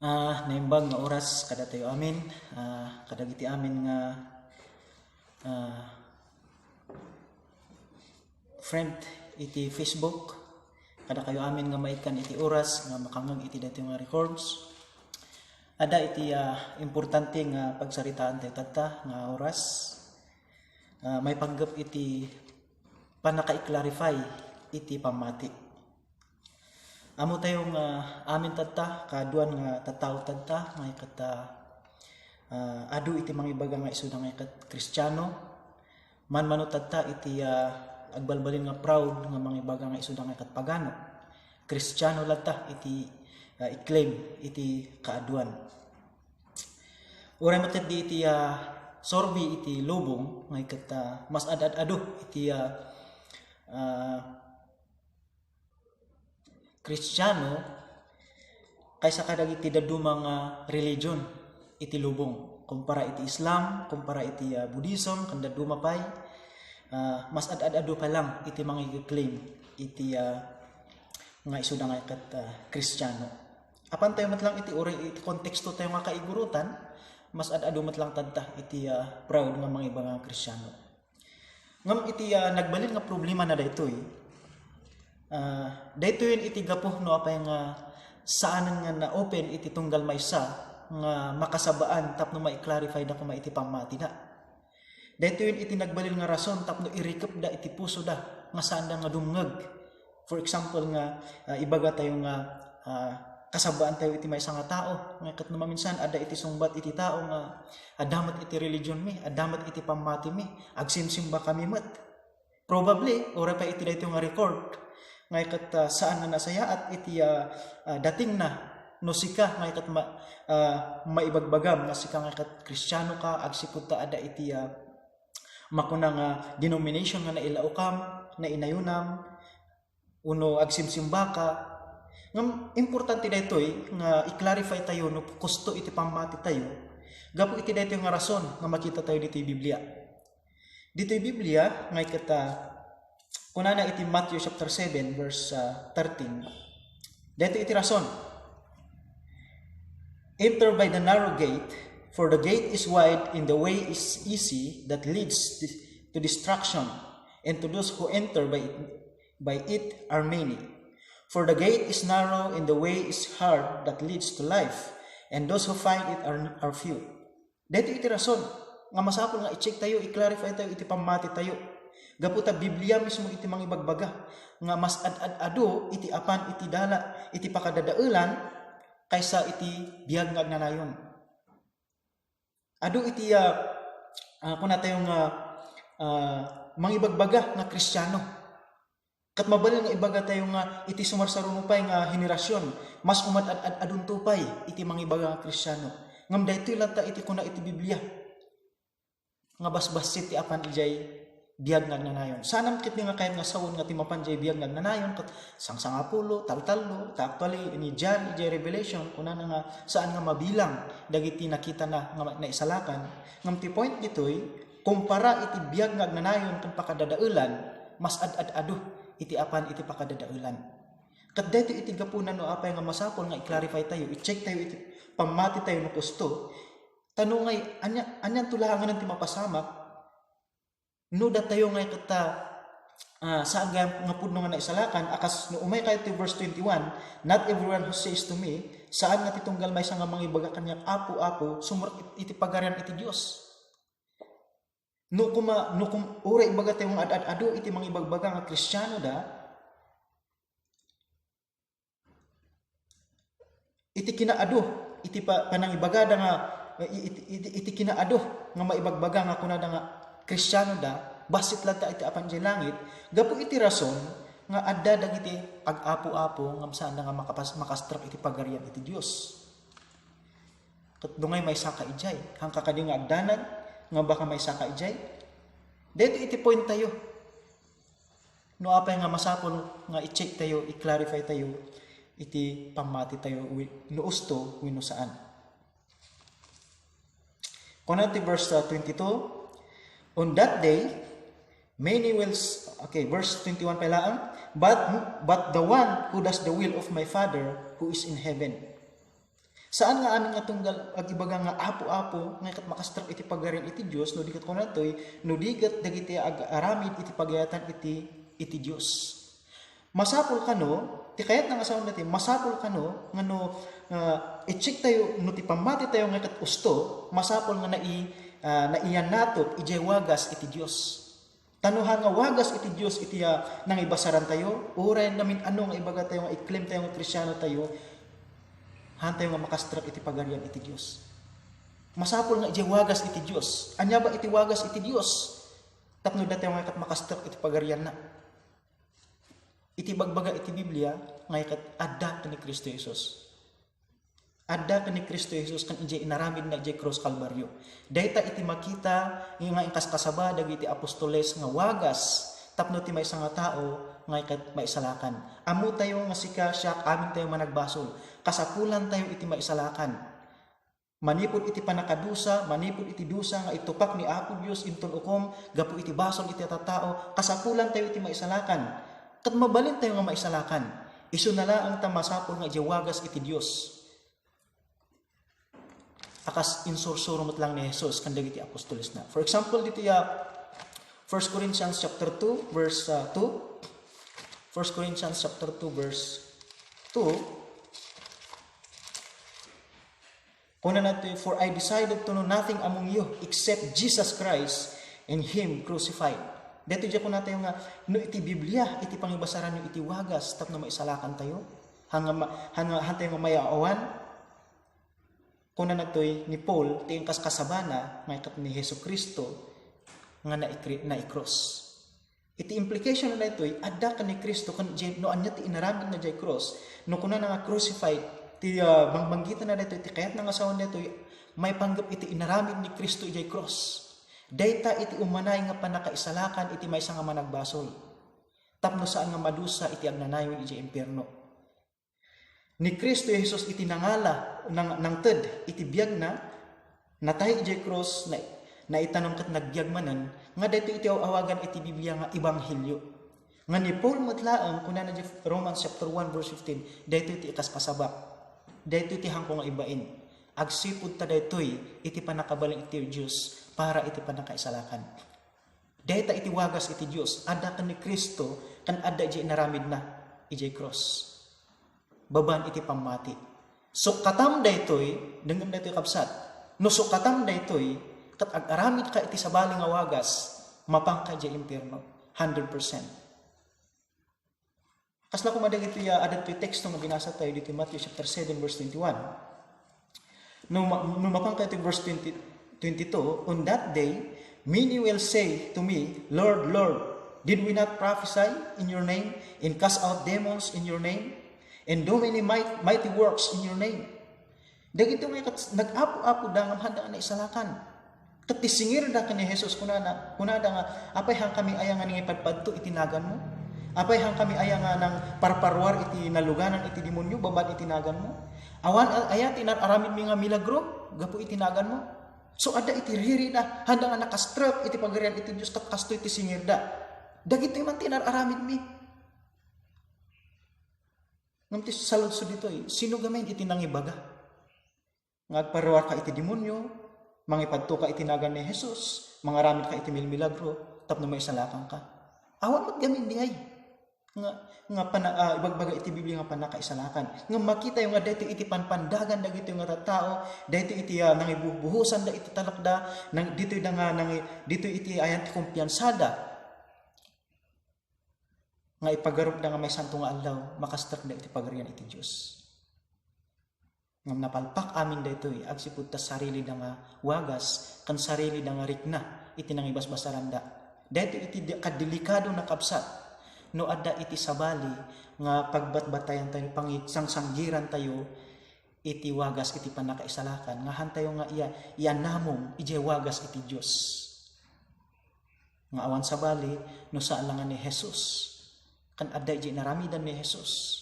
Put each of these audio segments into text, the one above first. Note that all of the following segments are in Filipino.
Naimbang nga oras kada tayo amin, kada giti amin nga friend iti Facebook, kada kayo amin nga maikan iti oras nga makangag iti dati nga records. Ada iti importante nga pagsaritaan tayo tata nga oras. May panggap iti panaka-clarify iti pamati. Amo tayo nga amin tata kaduan nga tataw tata nga ikata adu iti mangibaga nga isuda nga ikat Kristiyano manmano tata iti agbalbalin nga proud nga mangibaga nga isuda nga ikat pagano. Kristiyano lata iti i-claim iti kaaduan. Uray mated di iti sorbi iti lubong nga ikat mas adad-adu iti Kristiyano kaysa kadagiti dadumang religion iti lubong kumpara iti Islam, kumpara iti Buddhism kanda dumapay mas adad-adu pa lang iti mga i-claim iti nga isuda nga ikat Kristiyano. Apan tayo matlang iti uri iti konteksto tayo nga kaigurutan mas adad-adu matlang tadta iti proud nga mga ibang Kristiyano. Ngam iti nagbalin nga problema na daytoy dayto yun iti gapo no apay nga saanan nga na open iti tunggal maysa nga makasabaan tapno mai-clarify da kuma iti pamati da. Dayto yun iti nagbalil nga rason tapno i-recap da iti puso da nga saan da nga dumngeg. For example nga ibaga tayo nga kasabaan tayo iti maysa nga tao nga ket maminsan ada iti sungbat iti tao nga adamat iti religion mi, adamat iti pamati mi, agsimsimba kami met. Probably ora pa iti dayto nga record nga ikat saan nga nasaya at iti dating na no sika nga ikat maibagbagam nga sika nga ikat Kristiyano ka agsikot ta ada iti makuna nga denomination nga nailaukam na inayunam uno agsimsimba ka ngam importante daytoy nga i-clarify tayo no kusto iti pamati tayo gapo iti daytoy nga rason nga makita tayo dito Biblia. Dito Biblia nga ikat kunana iti Matthew chapter 7 verse 13. Dito iti rason. Enter by the narrow gate, for the gate is wide and the way is easy that leads to destruction, and to those who enter by it are many. For the gate is narrow and the way is hard that leads to life, and those who find it are few. Dito iti rason nga masapol nga i-check tayo, i-clarify tayo, iti pamati tayo. Gaputa Biblia mismo iti mangibagbaga nga mas adad-adu iti apan iti dala iti pakadadaelan kaysa iti biag nga agnanayon. Adu iti kuna tayo nga mangibagbaga nga Kristiyano. Kat mabalin nga ibaga tayo nga iti sumarsarunupay nga henerasyon mas umat adun tupay iti mangibaga nga Kristiyano. Ngam daytoy lanta iti kuna iti Biblia nga basbasit ti apan ijay biag nga agnanayon. Sanam kit nga kayat nga sawon nga timapan jay biag nga agnanayon kat sangsangapulo, taltalo, actually ni John ijay Revelation kuna nga saan nga mabilang dagiti nakita na nga naisalakan. Ngam ti point ditoy kumpara iti biag nga agnanayon ken pakadadaelan mas adad-adu iti apan iti pakadadaelan. Kat dito iti gapunan no apay nga masapol nga i-clarify tayo, i-check tayo iti pamati tayo no kusto. Tanungay anya tulaangan ti mapasamak no da tayo nga ikata saan nga pudno nga naisalakan akas no umay kayo ti verse 21, not everyone who says to me saan nga titunggal may nga mangibaga kanyang apo sumur iti pagarian iti Dios. No kum ura ibaga tayo nga adad-adu iti mangibagbaga nga Kristiyano da iti kinaadu iti panangibaga da nga iti kinaadu nga maibagbaga nga kunada nga Kristiyano da, basit lang ta iti apan jay langit, gapo iti rason, nga adda dagiti pag-apo-apo, nga saan nga makastrak iti pagarian iti Diyos. Kat dungay may saka ijay, hang kakadi nga agdanan, nga baka may saka ijay. Dito iti point tayo. No apay nga masapol, nga i-check tayo, i-clarify tayo, iti pamati tayo, no usto, wino saan. Kuna iti verse 22, on that day, many will, verse 21 pala but the one who does the will of my Father who is in heaven. Saan nga amin nga tunggal ag ibaga nga apo-apo nga kat makastrak iti pagarian iti Dios no dikat ko natoy no digat dagiti ag aramid iti pagayatan iti Dios. Masapul kano ti kayat nga asawan natin masapul kano nga no i-check tayo no ti pamati tayo nga kat usto masapul nga naiyan natot ijay wagas iti Dios. Tanuhan nga wagas iti Dios iti nang ibasaran tayo uray namin ano nga ibaga tayo nga i-claim tayo nga Kristyano tayo hantay nga makastrak iti pagarian iti Dios. Masapol nga iti wagas iti Dios. Anya ba iti wagas iti Dios? Tapno dati nga ikat makastrak iti pagarian na. Iti bagbaga iti Biblia nga ikat adda ni Kristo Jesus. Adda ni Kristo Jesus kan iti inaramid na iti cross Calvario. Dayta iti makita nga ingkas kasaba dagiti apostoles nga wagas tapno ti may nga tao nga ikat maisalakan. Amo tayo nga sika siya amin tayo managbasol. Kasapulan tayo iti maisalakan. Manipod iti panakadusa, manipod iti dusa nga itupak ni Apo Dios inton ukom gapu iti basol iti tattao. Kasapulan tayo iti maisalakan. Kat mabalin tayo nga maisalakan. Isu na lang ta masapol nga iti wagas iti Dios. Akas insursurumot lang ni Jesus kan dagiti apostoles na. For example dito 1 Corinthians chapter 2 verse 2. 1 Corinthians chapter 2 verse 2. Kuna natin, for I decided to know nothing among you except Jesus Christ and Him crucified. Dito dyan ko natin nga, no iti Biblia, iti pangibasaran nyo iti wagas, tapno maisalakan tayo, hantay nga mayaawan. Kuna natoy ni Paul, tiyong kasabana, nga ikat ni Jesu Kristo, nga na-cross. Iti implication na ito'y, adda ka ni Kristo, no anya ti inaramid na jay cross, no kuna na nga crucified, ti bangbanggitan na dito, iti kayat nga asawan dito, may panggap iti inaramid ni Kristo ijay cross. Dayta iti umanay nga panakaisalakan, iti may nga managbasol. Tapno saan nga madusa, iti agnanayon ijay impierno. Ni Kristo Jesus iti nangala, nang ted, iti biyag na, natay ijay cross, na itanong kat nagbiagmanan, nga dito iti awagan iti Biblia nga Ebanghelyo. Nga ni Paul matlaang, kuna na Romans chapter 1 verse 15, dito iti ikaskasaba. Dito iti hangko nga ibain. Agsipud ta daytoy iti panakabaling iti Dios para iti panakaisalakan. Dayta iti wagas iti Dios, adda kan ni Kristo kan adda iti inaramid na iti cross. Baban iti pamati. So katam daytoy, denggem daytoy kabsat. No so katam daytoy kat ag-aramid ka iti sabali nga wagas, mapangka iti impierno 100%. Kasla kumadag ito adat ito teksto nga binasa tayo dito Matthew chapter 7 verse 21. Nung mapangka ito verse 22, on that day, many will say to me, Lord, Lord, did we not prophesy in your name, and cast out demons in your name, and do many mighty works in your name? Dagito nga nag-apo-apo da nga handa na isalakan. Katisingir da ka ni Jesus kunada nga, apay hang kami ayang nga ipadpadto itinagan mo. Apay hang kami aya nga ng parparwar iti naluganan iti demonyo baban itinagan mo. Awan aya tinararamid mi nga milagro gapu itinagan mo. So ada iti riri na handa nga nakastrap iti pagarian iti Dios kat kasto iti singirda. Dagiti man tinararamid mi. Ngamti saludsod dito sino gamen iti nangibaga? Ngagparwar ka iti demonyo, mangipadto ka itinagan ni Jesus, mangaramid ka iti milagro, tapno may isalakan ka. Awan maggamin dihay. Ibagbaga iti Biblia nga panakaisalakan. Nga makita yung nga dito iti panpandagan dagito yung nga tao, dito iti nangibubuhusan da iti talakda, dito iti ayan ti kumpiyansada. Nga ipagarup da nga may santo nga aldaw, makastrak da iti pagarian iti Dios. Nga napalpak amin dito agsipud ta sarili da nga wagas, kan sarili da nga rikna, iti nangibasbasaranda. Dito iti kadelikado na kabsat. No adda iti sabali nga pagbatbatayan tayo pangisangsanggiran tayo iti wagas iti panakaisalakan nga hantayo nga iya namong ije wagas iti Dios. Nga awan sabali no saan lang ni Jesus kan adda ije naramidan ni Jesus.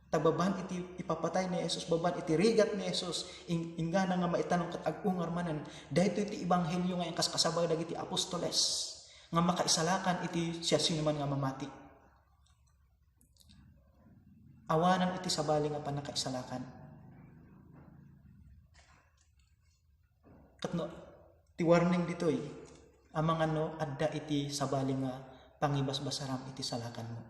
Tababan iti ipapatay ni Jesus, baban iti rigat ni Jesus ingana nga maitanong kat agungar manen dayto iti ebanghelyo nga kaskasabay dagiti apostoles nga makaisalakan iti siya sinuman nga mamati. Awanan iti sabali nga panakaisalakan. Katno ti warning ditoy amang adda iti sabali nga pangibasbasaram iti salakan mo.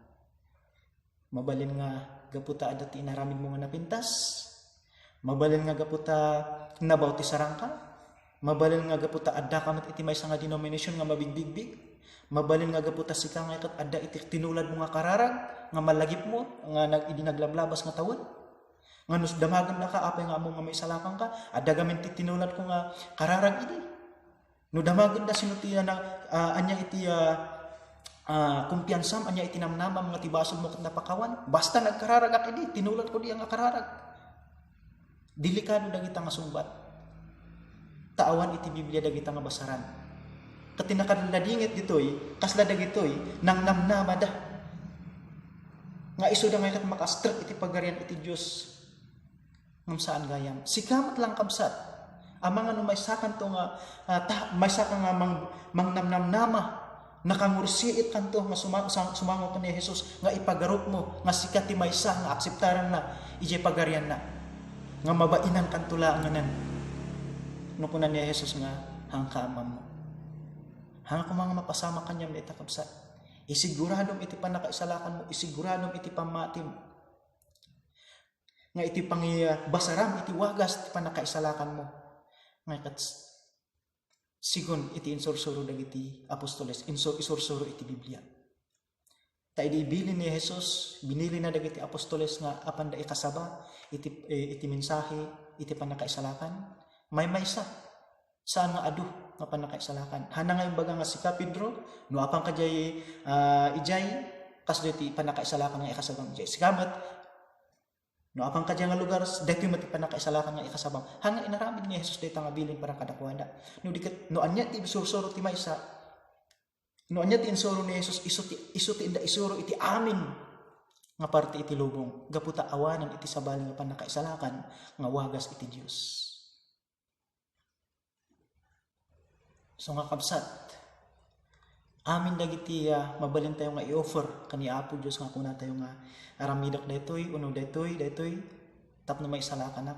Mabalin nga gaputa adda ti inaramid mo nga napintas. Mabalin nga gaputa nabaw ti sarangka. Mabalin nga gaputa adda kamat iti maysa nga denomination nga mabigbigbig. Mabalin nga gaputa sika nga kat adda iti tinulad mo nga kararag nga malagip mo nga idi naglablabas nga tawon. Nga nus damagan na ka apay nga among nga may salakan ka adda gamin ti tinulad ko nga kararag idi. No damagan na sinutiya na anya iti kumpiyansam anya iti namnamam nga tibasol mo ket napakawan basta nagkararag idi tinulad ko di nga kararag. Delikado dagita nga sungbat. Taawan iti Biblia dagita nga basaran. Ket tinakadladingit ditoy kasla dagitoy nang namnamada. Nga isu da nga ket makastrek iti pagarian iti Dios. Ngam saan gayam. Sikamat lang kabsat. Amang may sakan to nga may sakan nga mangnamnamnama nakangursiit kanto nga sumango ka ni Jesus nga ipagarup mo nga sikat ti maysa nga akseptaran na ije pagarian na nga mabainan kantula nga nan no kunan ni Jesus nga hangkaamam mo hanga ko mga mapasama kanya may takabsat isiguradom iti panakaisalakan mo isiguradom iti pamatim nga iti basaram iti wagas iti panakaisalakan mo nga kat sigon iti insursuro dagiti apostoles insursuro iti Biblia. Ta idi bilin ni Jesus binili na dagiti apostoles nga apan da ikasaba iti mensahe iti panakaisalakan may maysa saan nga adu nga panakaisalakan. Hana nga imbaga nga si Pedro no apan kajay ijay kasdo iti panakaisalakan nga ikasabang ijay. Sikamat no apang kadya nga lugar daytoy mati panakaisalakan nga ikasabang hanga inaramid ni Jesus dayta nga bilin para kadakwada no diket no anya ti sursuro ti maysa no anya ti insuro ni Jesus isu ti inda isuro iti amin nga parte iti lubong gaputa awanan iti sabali nga panakaisalakan nga wagas iti Dios. So nga kabsat amin dagiti mabalin tayo nga i-offer kani Apo Dios nga kuna tayo nga aramidok daytoy uno daytoy tapno may salakan na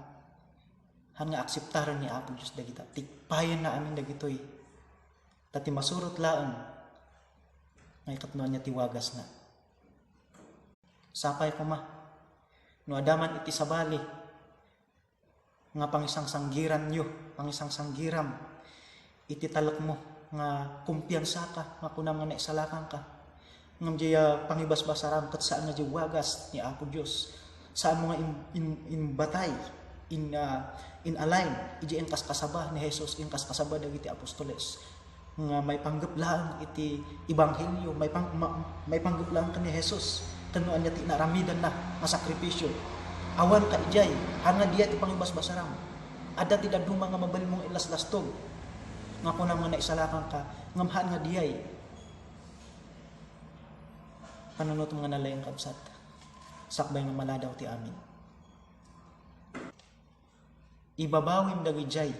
han nga akseptaran ni Apo Dios dagita tikpayan na amin dagitoy tati masurot laeng nga ikatno nya tiwagas na sapay ko ma no adaman iti sabali nga pangisang sanggiran nyo pangisang sanggiram iti talak mo nga kumpiyansa ka nga kunam nga naisalakan ka ngam jaya pangibasbasaram ket saan nga jay wagas ni Apo Dios saan mo nga in batay in align iji en kaskasaba ni Jesus in kaskasaba dagiti apostoles nga may panggeplang iti ebanghelyo may panggeplang ka ni Jesus kano anya ti naramidan na nga sakripisyo awan ka ijay hanga diya ti pangibasbasaram adda ti daduma nga mabalin mong ilaslastog nga kunam nga naisalakan ka ngamhan nga diyay panunot mga nalayang kabsat sakbay nga maladaw ti amin ibabawim dagijay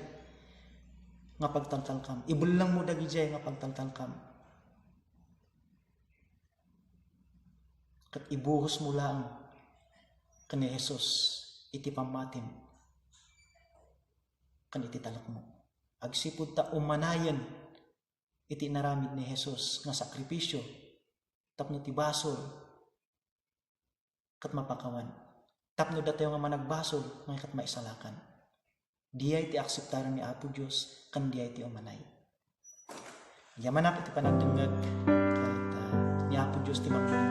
nga pagtaltalkam ibulang mo dagijay nga pagtaltalkam kat ibuhos mo lang kani Jesus iti pamatim kan iti talak mo agsipud ta umanayan iti naramid ni Jesus nga sakripisyo tapno ti basol kat mapakawan tapno datayo nga managbasol nga kat maisalakan diyay ti akseptaran ni Apo Dios kan diyay ti umanay yaman iti panagdengeg kat ni Apo Dios ti magdengeg